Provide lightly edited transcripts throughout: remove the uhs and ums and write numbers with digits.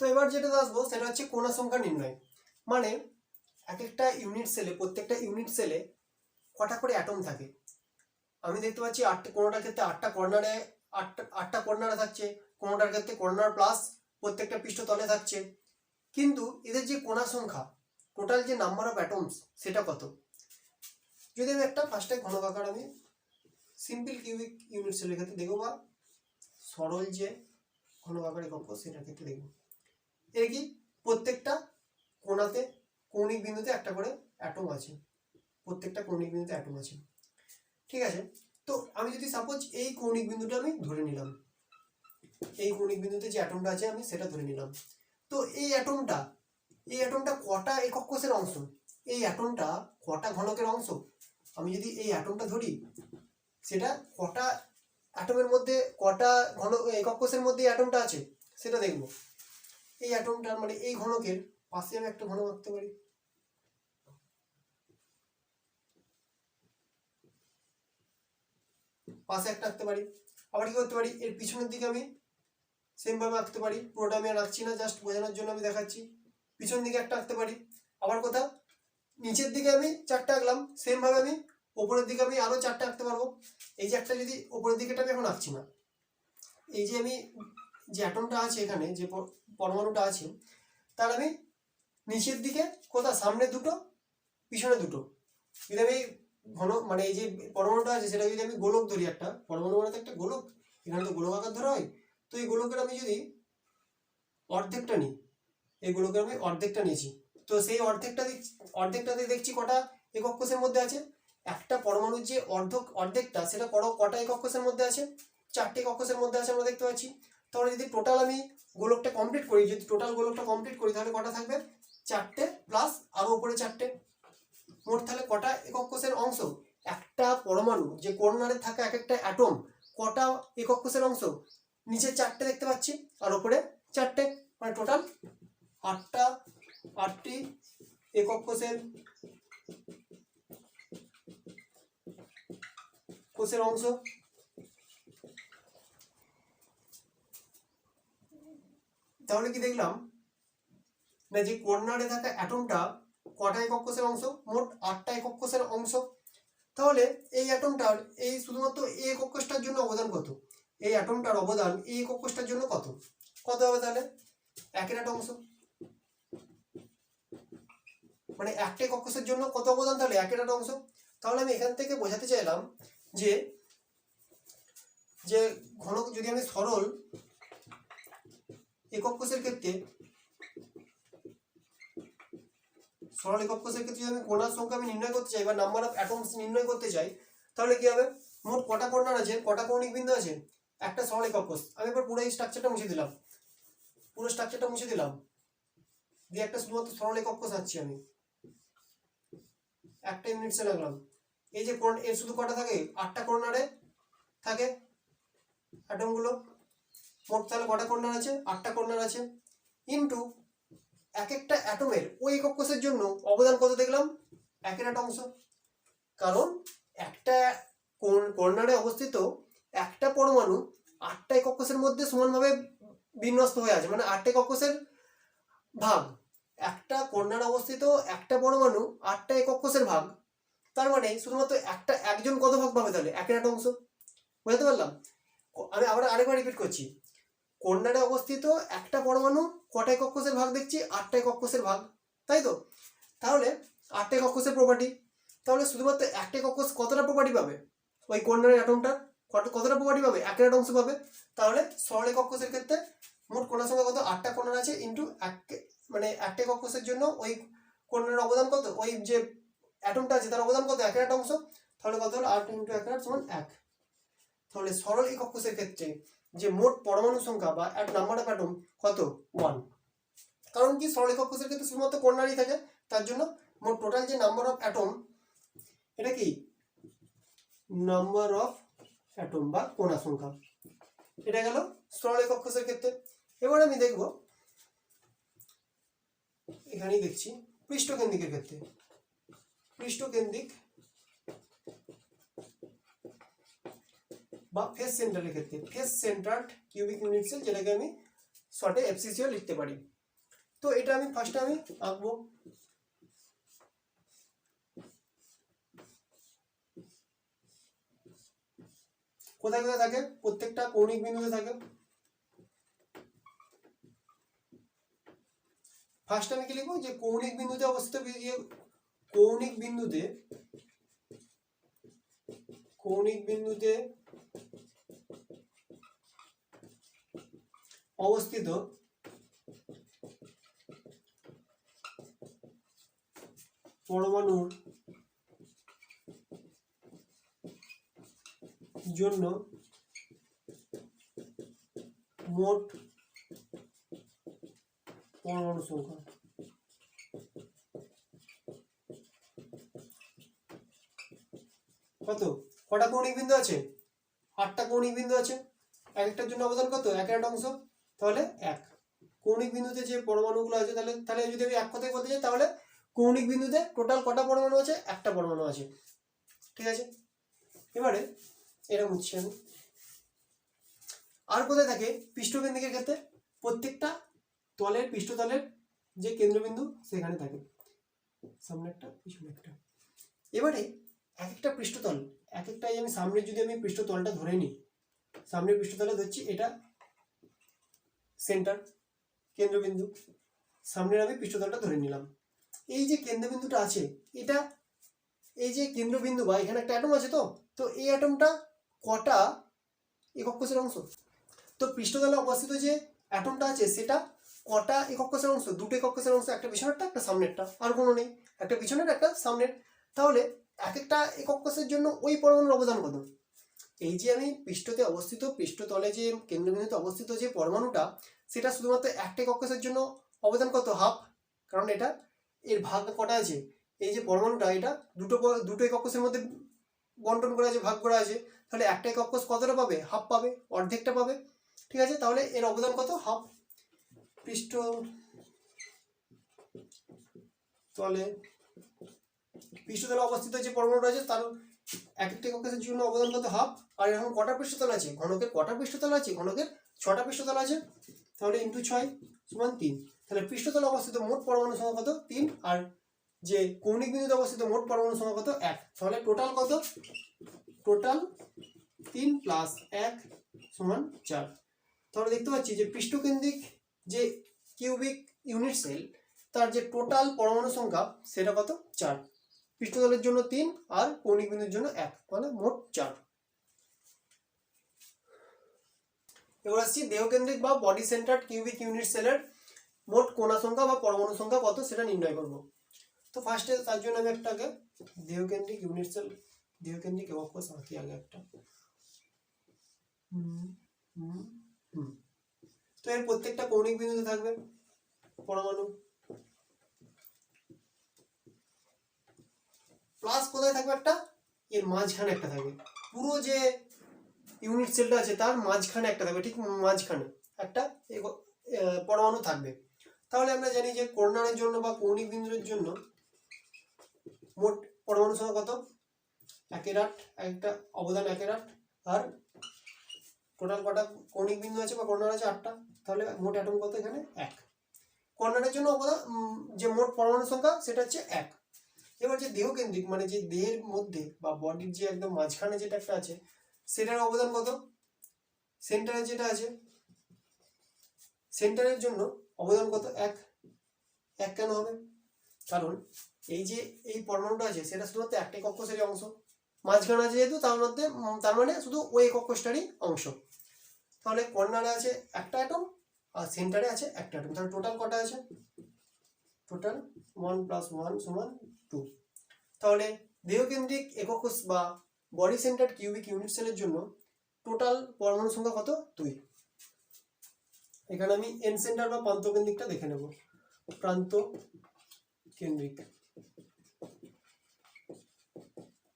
তো এবার যেটা আসবো সেটা হচ্ছে কণা সংখ্যা নির্ণয়। মানে এক একটা ইউনিট সেলে, প্রত্যেকটা ইউনিট সেলে কটা করে অ্যাটম থাকে। আমি দেখতে পাচ্ছি কোনোটার ক্ষেত্রে আটটা কর্নারে থাকছে, কোনোটার ক্ষেত্রে কর্নার প্লাস প্রত্যেকটা পৃষ্ঠতলে থাকছে। কিন্তু এদের যে কণা সংখ্যা, টোটাল যে নাম্বার অফ অ্যাটমস সেটা কত। যদি আমি একটা ফার্স্টে ঘনকাকার আমি সিম্পল কিউবিক ইউনিট সেলের ক্ষেত্রে দেখবো, বা সরল যে ঘনকাকার একক সেটার ক্ষেত্রে দেখবো, এর কি প্রত্যেকটা কোণাতে কৌণিক বিন্দুতে একটা করে অ্যাটম আছে, প্রত্যেকটা কৌণিক বিন্দুতে অ্যাটম আছে। ঠিক আছে, তো আমি যদি সাপোজ এই কৌণিক বিন্দুটা আমি ধরে নিলাম, এই কৌণিক বিন্দুতে যে অ্যাটমটা আছে আমি সেটা ধরে নিলাম। তো এই অ্যাটমটা কটা একক কোষের অংশ, এই অ্যাটমটা কটা ঘনকের অংশ, আমি যদি এই অ্যাটমটা ধরি সেটা কটা অ্যাটমের মধ্যে, কটা একক কোষের মধ্যে অ্যাটমটা আছে সেটা দেখব। এই অ্যাটমটার মানে এই ঘনকের পাশে আমি একটা ঘনক আঁকতে পারি, পাশে একটা আঁকতে পারি। আবার কি করতে পারি, এর পিছনের দিকে আমি সেম ভাবে আঁকতে পারি। পুরোটা আমি আর আঁকছি না, জাস্ট বোঝানোর জন্য আমি দেখাচ্ছি। পিছন দিকে একটা আঁকতে পারি। আবার কোথাও নিচের দিকে আমি চারটা আঁকলাম, সেম ভাবে আমি ওপরের দিকে আমি আরো চারটা আঁকতে পারবো। এই যে একটা, যদি ওপরের দিকেটা আমি এখন আঁকছি না, এই যে আমি যে অ্যাটমটা আছে এখানে, যে পরমাণুটা আছে, তার আমি নিচের দিকে কোথাও সামনে দুটো পিছনে দুটো, যদি আমি মানে এই যে পরমাণুটা আছে সেটা যদি আমি গোলক ধরি, একটা পরমাণু মানে তো একটা গোলক, এখানে তো গোলক আকার ধরা হয়। তো এই গোলকের আমি যদি অর্ধেকটা নিই, এই গোলকের আমি অর্ধেকটা নিয়েছি, তো সেই অর্ধেকটাতে দেখছি কটা একক কোষের মধ্যে আছে। একটা পরমাণুর যে অর্ধেকটা সেটা কটা একক কোষের মধ্যে আছে, 4টে একক কোষের মধ্যে আছে আমরা দেখতে পাচ্ছি। তাহলে যদি টোটাল আমি গোলকটা কমপ্লিট করি, যদি টোটাল গোলকটা কমপ্লিট করি, তাহলে কটা থাকবে, 4টে প্লাস আরো উপরে 4টে, মোট তাহলে কটা একক কোষের অংশ, একটা পরমাণু যে কর্নারে থাকা এক একটা অ্যাটম কটা একক কোষের অংশ, নিচে 4টে দেখতে পাচ্ছি আর উপরে 4টে, মানে টোটাল 8টি একক কোষের অংশ। তাহলে কি দেখলাম না, যে কর্নারে থাকা অ্যাটমটা কটা একক কোষের অংশ, মোট 8টা একক কোষের অংশ। তাহলে এই অ্যাটমটার এই শুধুমাত্র এই একক কোষটার জন্য অবদান কত, এই অ্যাটমটার অবদান এই একক কোষটার জন্য কত হবে, তাহলে 1/8 অংশ, মানে একটা একক কোষের জন্য কত অবদান, তাহলে 1/8 অংশ। তাহলে আমি এখান থেকে বোঝাতে চাইলাম যে ঘনক, যদি আমি সরল একক কোষের ক্ষেত্রে যদি আমি কণার সংখ্যা আমি নির্ণয় করতে চাই বা নাম্বার অফ অ্যাটমস নির্ণয় করতে চাই, তাহলে কি হবে, মোট কটা কর্নার আছে, কটা কৌণিক বিন্দু আছে, একটা সরল একক কোষ। আমি এবার পুরো এই স্ট্রাকচারটা মুছে দিলাম, দিয়ে একটা শুধুমাত্র সরল একক কোষ আঁকছি আমি, একটা ইউনিট সেল আঁকলাম। এই যে এর শুধু কটা থাকে, 8টা কর্নারে থাকে অ্যাটমগুলো, মোট তাহলে কটা কর্নার আছে, 8টা কর্নার আছে, ইনটু এক একটা অ্যাটমের ওই একক কোষের জন্য অবদান কত দেখলাম, 1/8 অংশ। কারণ একটা কর্নারে অবস্থিত একটা পরমাণু 8টা একক কোষের মধ্যে সমানভাবে বিন্যস্ত হয়ে আছে, মানে 8টা একক কোষের ভাগ, একটা কর্নারে অবস্থিত একটা পরমাণু 8টা একক কোষের ভাগ, তার মানে শুধুমাত্র একজন কত ভাগ পাবে, তাহলে 1/8 অংশ। বুঝতে পারলাম? আমি আবার আরেকবার রিপিট করছি, কর্নারে অবস্থিত একটা পরমাণু কটা একক কোষের ভাগ দেখছি, 8টা একক কোষের ভাগ, তাই তো? তাহলে 8টা একক কোষের প্রপার্টি, তাহলে শুধুমাত্র একটা একক কোষ কতটা প্রপার্টি পাবে, ওই কর্নারের অ্যাটমটা কতটা প্রপার্টি পাবে, 1/8 অংশ পাবে। তাহলে সরল একক কোষের ক্ষেত্রে মোট কণার সংখ্যা কত, 8টা কর্নার আছে, ইন্টু মানে একটা একক কোষের জন্য ওই কর্নারের অবদান কত, ওই যে অ্যাটমটা আছে তার অবদান কত, 1/8 অংশ। তাহলে কত হলো, 8 × 1/8 = 1। তাহলে সরল একক কোষের ক্ষেত্রে যে মোট পরমাণু সংখ্যা বা নাম্বার অফ অ্যাটম কত, 1। কারণ কি, সরল একক কোষের ক্ষেত্রে শুধুমাত্র কর্নারই থাকে, তার জন্য মোট টোটাল যে নাম্বার অফ অ্যাটম, এটা কি নাম্বার অফ অ্যাটম বা কণা সংখ্যা, এটা গেল সরল একক কোষের ক্ষেত্রে। এবার আমি দেখব, এখানেই দেখছি পৃষ্ঠকেন্দ্রিকের ক্ষেত্রে, পৃষ্ঠকেন্দ্রিক বা ফেস সেন্টারের ক্ষেত্রে, face centred cubic unit cell, যেটাকে আমি শর্টে FCCও লিখতে পারি। তো এটা আমি ফার্স্টে আমি আঁকবো। কোথায় কোথায় থাকে? প্রত্যেকটা কৌণিক বিন্দুতে থাকে। ফার্স্ট আমি কি লিখবো? যে কৌণিক বিন্দুতে অবস্থিত, কৌণিক বিন্দুতে অবস্থিত পরমাণুর জন্য মোট পরমাণু সংখ্যা। কত? কটা কৌণিক বিন্দু আছে? 8টা কৌণিক বিন্দু আছে। এক একটার জন্য অবদান কত? 1/8 অংশ। তাহলে 1 কৌণিক বিন্দুতে যে পরমাণুগুলো আছে, তাহলে তাহলে যদি আমি এক কথায় বলতে চাই, তাহলে কৌণিক বিন্দুতে টোটাল কটা পরমাণু আছে? 1টা পরমাণু আছে। ঠিক আছে, এবারে এটা বুঝছি আমি। আর কোথায় থাকে? পৃষ্ঠকেন্দ্রিকের ক্ষেত্রে প্রত্যেকটা তলের পৃষ্ঠতলের যে কেন্দ্রবিন্দু সেখানে থাকে, সামনে একটা পিছনে একটা। এবারে এক একটা পৃষ্ঠতল, এক একটাই আমি সামনের, যদি আমি পৃষ্ঠতলটা ধরে নিই, সামনের পৃষ্ঠতলে ধরছি, এটা সেন্টার কেন্দ্রবিন্দু, সামনের আমি পৃষ্ঠতলটা ধরে নিলাম। এই যে কেন্দ্রবিন্দুটা আছে, এটা এই যে কেন্দ্রবিন্দু বা এখানে একটা অ্যাটম আছে, তো এই অ্যাটমটা কটা একক কোষের অংশ? তো পৃষ্ঠতলে অবস্থিত যে অ্যাটমটা আছে সেটা কটা একক কোষের অংশ? 2টো একক কোষের অংশ, একটা পিছনেরটা একটা সামনেরটা, আর কোনো নেই, একটা পিছনের একটা সামনের। তাহলে এক একটা একক কোষের জন্য ওই পরমাণুর অবদান কত? এই যে আমি পৃষ্ঠতে অবস্থিত, পৃষ্ঠতলে যে কেন্দ্রবিন্দুতে অবস্থিত যে পরমাণুটা, সেটা শুধুমাত্র একটা একক কোষের জন্য অবদান কত? হাফ। কারণ এটা এর ভাগ কটা আছে? এই যে পরমাণুটা, এটা দুটো একক কোষের মধ্যে বন্টন করা আছে, ভাগ করা আছে। তাহলে একটা একক কোষ কতটা পাবে? হাফ পাবে, অর্ধেকটা পাবে। ঠিক আছে, তাহলে এর অবদান কত? হাফ। পৃষ্ঠতলে অবস্থিত যে পরমাণুটা আছে তার এক একটা একক কোষের জন্য অবদান কত? হাফ। আর এখন কটা পৃষ্ঠতল আছে? ঘনকের কটা পৃষ্ঠতল আছে? ঘনকের 6টা পৃষ্ঠতল আছে। তাহলে ইন্টু 6 সমান 3। তাহলে পৃষ্ঠতলে অবস্থিত মোট পরমাণু সংখ্যা কত? 3। আর যে কৌণিক বিন্দুতে অবস্থিত মোট পরমাণু সংখ্যা কত? 1। তাহলে টোটাল কত? টোটাল 3 + 1 সমান 4। তাহলে দেখতে পাচ্ছি যে পৃষ্ঠকেন্দ্রিক যে কিউবিক ইউনিট সেল, তার যে টোটাল পরমাণু সংখ্যা সেটা কত? 4। পৃষ্ঠতলের জন্য 3 আর কৌণিক বিন্দুর জন্য 1, মানে মোট 4। এবার আসছি দেহকেন্দ্রিক বা বডি সেন্টার্ড কিউবিক ইউনিট সেলের মোট কণা সংখ্যা বা পরমাণু সংখ্যা কত সেটা নির্ণয় করব। তো ফার্স্টে তার জন্য আমি একটা আগে দেহকেন্দ্রিক ইউনিট সেল, দেহকেন্দ্রিক একক কোষ আঁকি আগে একটা। তো এর প্রত্যেকটা কৌণিক বিন্দুতে থাকবে পরমাণু, প্লাস কোথায় থাকবে? একটা এর মাঝখানে একটা থাকবে। পুরো যে ইউনিট সেলটা আছে তার মাঝখানে একটা থাকবে, ঠিক মাঝখানে একটা পরমাণু থাকবে। তাহলে আমরা জানি যে কর্নারের জন্য বা কৌণিক বিন্দুর জন্য মোট পরমাণু সংখ্যা কত? 1/8, একটা অবদান 1/8। আর টোটাল কটা কৌণিক বিন্দু আছে বা কর্নার আছে? 8টা। তাহলে মোট অ্যাটম কত এখানে? 1। কর্নারের জন্য অবদান যে মোট পরমাণু সংখ্যা সেটা হচ্ছে 1। এবার যে দেহকেন্দ্রিক, মানে যে দেহের মধ্যে বা বডির যে একদম মাঝখানে যেটা একটা আছে, সেটার অবদান কত? সেন্টারে যেটা আছে, সেন্টারের জন্য অবদান কত? 1। 1 কেন হবে? কারণ এই যে এই পরমাণুটা আছে সেটা শুধুমাত্র একটা একক কোষেরই অংশ, মাঝখানে আছে যেহেতু, তার মানে শুধু ওই একক কোষটারই অংশ। তাহলে কর্নারে আছে একটা অ্যাটম আর সেন্টারে আছে একটা অ্যাটম। তাহলে টোটাল কটা আছে? টোটাল 1 + 1 সমান 2। তাহলে দেহকেন্দ্রিক একক কোষ বা বডি সেন্টার্ড কিউবিক ইউনিট সেলের জন্য টোটাল পরমাণু সংখ্যা কত? 2। এখানে আমি এন সেন্টার বা প্রান্ত কেন্দ্রিকটা দেখে নেব। প্রান্ত কেন্দ্রিক,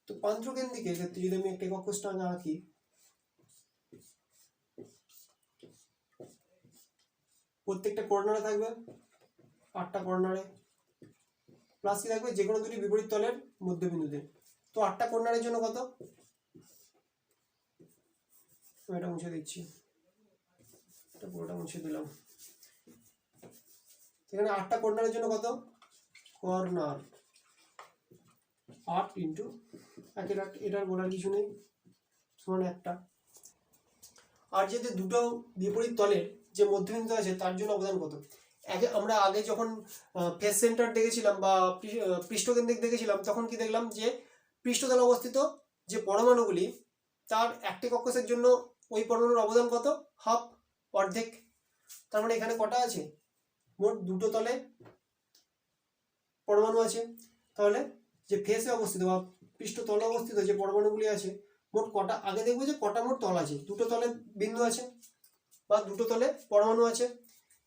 তো প্রান্ত কেন্দ্রিকের ক্ষেত্রে যদি আমি একটা একক কোষটা আঁকি, প্রত্যেকটা কর্নারে থাকবে 8টা কর্নারে, প্লাস কি থাকবে? যে কোনো দুটি বিপরীত তলের মধ্যবিন্দুতে। তো 8টা কর্নারের জন্য কত? এটা মুছে দিচ্ছি, এটা পুরোটা মুছে দিলাম। তো এখানে 8টা কর্নারের জন্য কত, কর্নার 8 ইন্টু 1, এটার বলার কিছু নেই, সমান 1টা। আর যদি দুটো বিপরীত তলের যে মধ্যবিন্দু আছে তার জন্য অবদান কত। আমরা আগে যখন ফেস সেন্টার দেখেছিলাম বা পৃষ্ঠকেন্দ্রিক দেখেছিলাম তখন কি দেখলাম যে পৃষ্ঠতলে অবস্থিত যে পরমাণুগুলি তার একটি কক্ষের জন্য ওই পরমাণুর অবদান কত, হাফ, অর্ধেক। তার মানে এখানে কটা আছে, মোট দুটো তলে পরমাণু আছে। তাহলে যে ফেসে অবস্থিত বা পৃষ্ঠতলে অবস্থিত যে পরমাণুগুলি আছে মোট কটা, আগে দেখবো যে কটা মোট তল আছে, দুটো তলে বিন্দু আছে বা দুটো তলে পরমাণু আছে,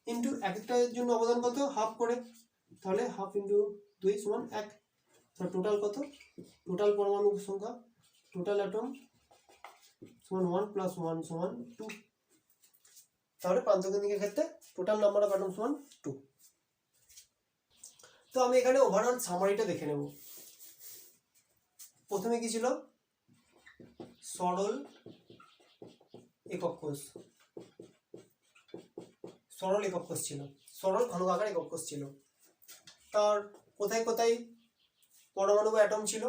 ইন্টু এক একটার জন্য অবদান কত, হাফ করে। তাহলে হাফ ইন্টু 2 সমান 1। তাহলে টোটাল কত, টোটাল পরমাণু সংখ্যা, টোটাল অ্যাটম সমান 1 + 1 সমান 2। তাহলে প্রান্তকেন্দ্রিকের ক্ষেত্রে টোটাল নাম্বার অফ অ্যাটম সমান 2। তো আমি এখানে ওভারঅল সামারিটা দেখে নেব। প্রথমে কি ছিল, সরল একক কোষ, সরল একক কোষ ছিল, সরল ঘনকাকার একক কোষ ছিল। তার কোথায় কোথায় পরমাণু বা অ্যাটম ছিল,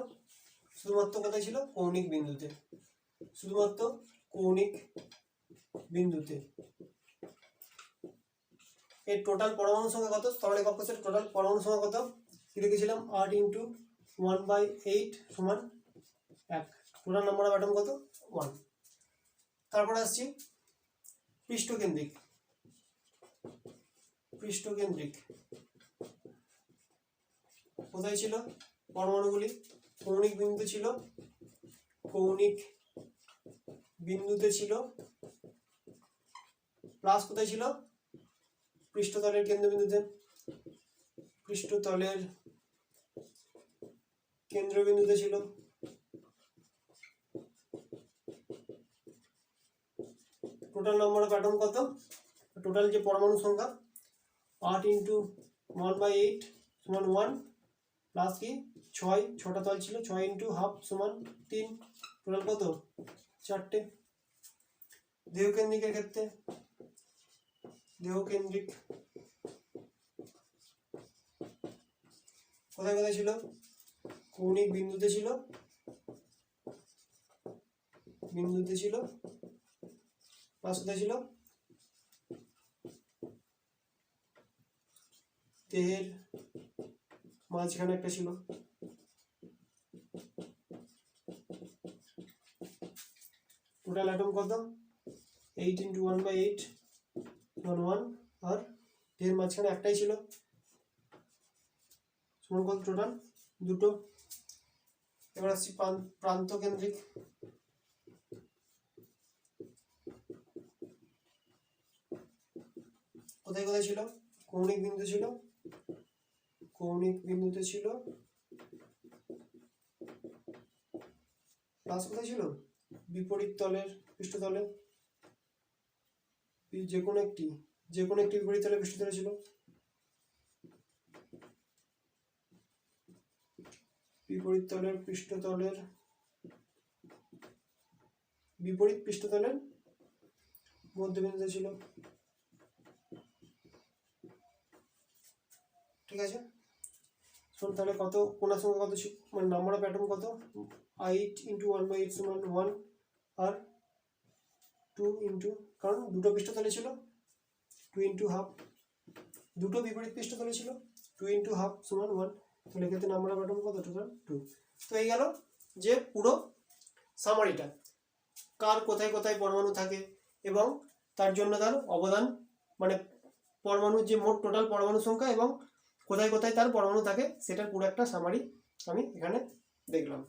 শুধুমাত্র কোথায় ছিল, কৌণিক বিন্দুতে, শুধুমাত্র কৌণিক বিন্দুতে। এর টোটাল পরমাণু সংখ্যা কত, সরল একক কোষের টোটাল পরমাণু সংখ্যা কত, কি লিখেছিলাম, 8 × 1/8 সমান 1। টোটাল নাম্বার অফ অ্যাটম কত, 1। তারপর আসছি পৃষ্ঠকেন্দ্রিক, পৃষ্ঠকেন্দ্রিক কোথায় ছিল, পরমাণুগুলি কৌণিক বিন্দুতে ছিল, কৌণিক বিন্দুতে ছিল, প্লাস কোথায় ছিল, পৃষ্ঠতলের কেন্দ্রবিন্দুতে, পৃষ্ঠতলের কেন্দ্রবিন্দুতে ছিল। টোটাল নাম্বার অফ অ্যাটম কত, টোটাল যে পরমাণু সংখ্যা 8 × 1/8 সমান 1, প্লাস কি 6টা তল ছিল, 6 × হাফ সমান 3, টোটাল কত, 4টে। দেহকেন্দ্রিকের ক্ষেত্রে, দেহকেন্দ্রিক কোথায় কোথায় ছিল, কৌণিক বিন্দুতে ছিল, বিন্দুতে ছিল, প্লাস কোথায় ছিল, দেহের মাঝখানে একটা ছিল। টোটাল অ্যাটম কত, 8 × 1/8 সমান 1, আর দেহের মাঝখানে একটাই ছিল, সমান কত, টোটাল 2টো। এবার আসছি প্রান্তকেন্দ্রিক, কোথায় কোথায় ছিল, কৌণিক বিন্দু ছিল, কৌণিক বিন্দুতে ছিল, প্লাস কোথায় ছিল, বিপরীত তলের পৃষ্ঠতলে, যে কোনো একটি বিপরীত তলের পৃষ্ঠতলে ছিল, বিপরীত তলের পৃষ্ঠতলের, বিপরীত পৃষ্ঠতলের মধ্যবিন্দুতে ছিল। ঠিক আছে, শোন তাহলে কত, কোণার সংখ্যা কত, মানে নাম্বার অফ অ্যাটম কত, 8 × 1/8 সমান 1, আর 2 × কারণ দুটো পৃষ্ঠতলে ছিল, 2 × হাফ, দুটো বিপরীত পৃষ্ঠতলে ছিল, 2 × হাফ সমান 1। তাহলে এক্ষেত্রে নাম্বার অফ অ্যাটম কত, টোটাল 2। তো এই গেল যে পুরো সামারিটা, কার কোথায় কোথায় পরমাণু থাকে এবং তার জন্য তার অবদান, মানে পরমাণুর যে মোট টোটাল পরমাণু সংখ্যা এবং কোথায় কোথায় তার পরমাণু থাকে সেটার পুরো একটা সামারি আমি এখানে দেখলাম।